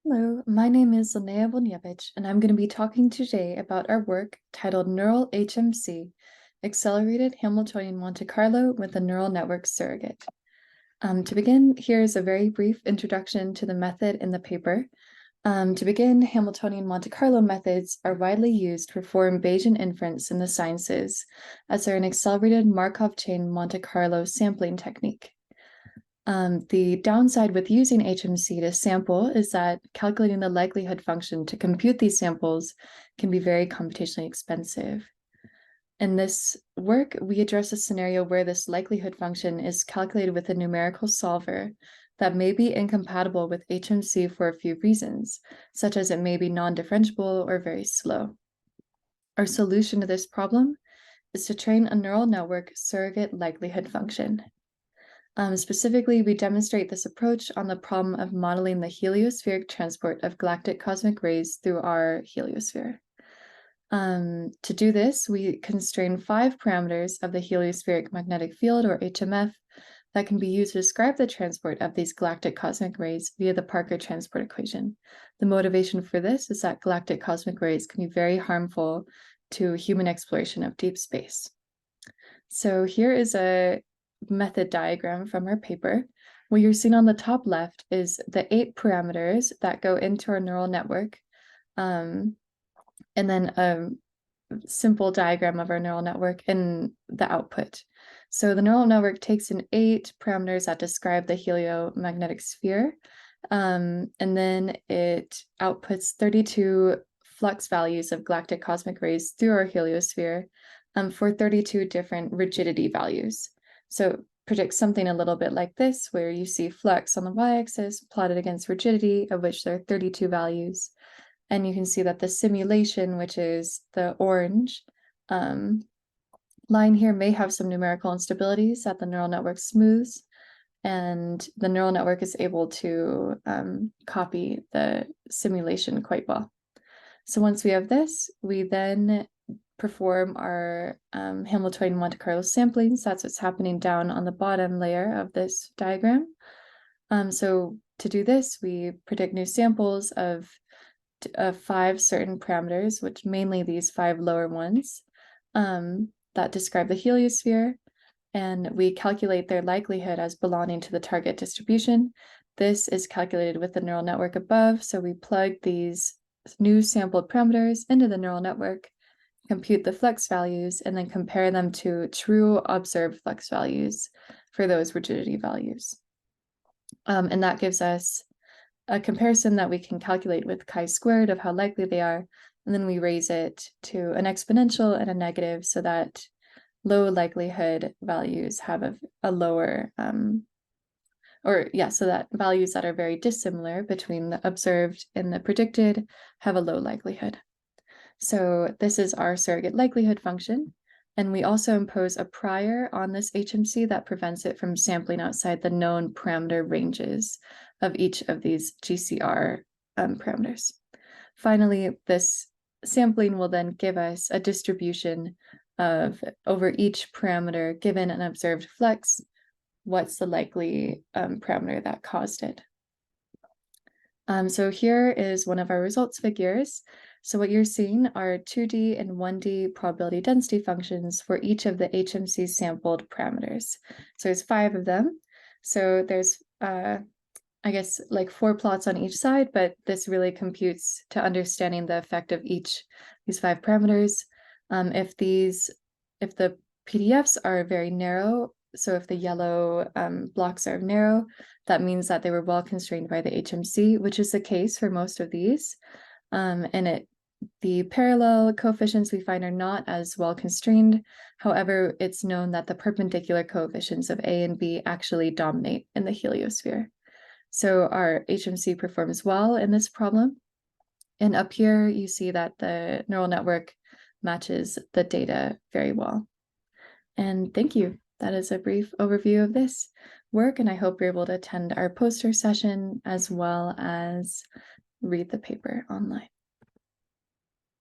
Hello, my name is Linnea Wolniewicz, and I'm going to be talking today about our work titled NeuralHMC, Accelerated Hamiltonian Monte Carlo with a Neural Network Surrogate. To begin, here's a very brief introduction to the method in the paper. To begin, Hamiltonian Monte Carlo methods are widely used to perform Bayesian inference in the sciences, as they're an accelerated Markov chain Monte Carlo sampling technique. The downside with using HMC to sample is that calculating the likelihood function to compute these samples can be very computationally expensive. In this work, we address a scenario where this likelihood function is calculated with a numerical solver that may be incompatible with HMC for a few reasons, such as it may be non-differentiable or very slow. Our solution to this problem is to train a neural network surrogate likelihood function. Specifically, we demonstrate this approach on the problem of modeling the heliospheric transport of galactic cosmic rays through our heliosphere. To do this, we constrain 5 parameters of the heliospheric magnetic field, or HMF, that can be used to describe the transport of these galactic cosmic rays via the Parker transport equation. The motivation for this is that galactic cosmic rays can be very harmful to human exploration of deep space. So here is a method diagram from our paper. What you're seeing on the top left is the 8 parameters that go into our neural network, and then a simple diagram of our neural network and the output. So the neural network takes in 8 parameters that describe the heliomagnetic sphere, and then it outputs 32 flux values of galactic cosmic rays through our heliosphere for 32 different rigidity values. So predicts something a little bit like this, where you see flux on the y-axis plotted against rigidity, of which there are 32 values. And you can see that the simulation, which is the orange line here, may have some numerical instabilities that the neural network smooths, and the neural network is able to copy the simulation quite well. So once we have this, we then perform our Hamiltonian Monte Carlo samplings. That's what's happening down on the bottom layer of this diagram. So to do this, we predict new samples of 5 certain parameters, which mainly these 5 lower ones that describe the heliosphere, and we calculate their likelihood as belonging to the target distribution. This is calculated with the neural network above, so we plug these new sampled parameters into the neural network, compute the flux values, and then compare them to true observed flux values for those rigidity values. And that gives us a comparison that we can calculate with chi-squared of how likely they are, and then we raise it to an exponential and a negative so that low likelihood values have a lower, so that values that are very dissimilar between the observed and the predicted have a low likelihood. So this is our surrogate likelihood function, and we also impose a prior on this HMC that prevents it from sampling outside the known parameter ranges of each of these GCR parameters. Finally, this sampling will then give us a distribution of over each parameter given an observed flux, what's the likely parameter that caused it. So here is one of our results figures. So what you're seeing are 2D and 1D probability density functions for each of the HMC sampled parameters. So there's 5 of them. So there's, I guess, like 4 plots on each side, but this really computes to understanding the effect of these 5 parameters. If the PDFs are very narrow, so if the yellow blocks are narrow, that means that they were well constrained by the HMC, which is the case for most of these. The parallel coefficients we find are not as well constrained. However, it's known that the perpendicular coefficients of A and B actually dominate in the heliosphere. So our HMC performs well in this problem. And up here, you see that the neural network matches the data very well. And thank you. That is a brief overview of this work, and I hope you're able to attend our poster session as well as read the paper online.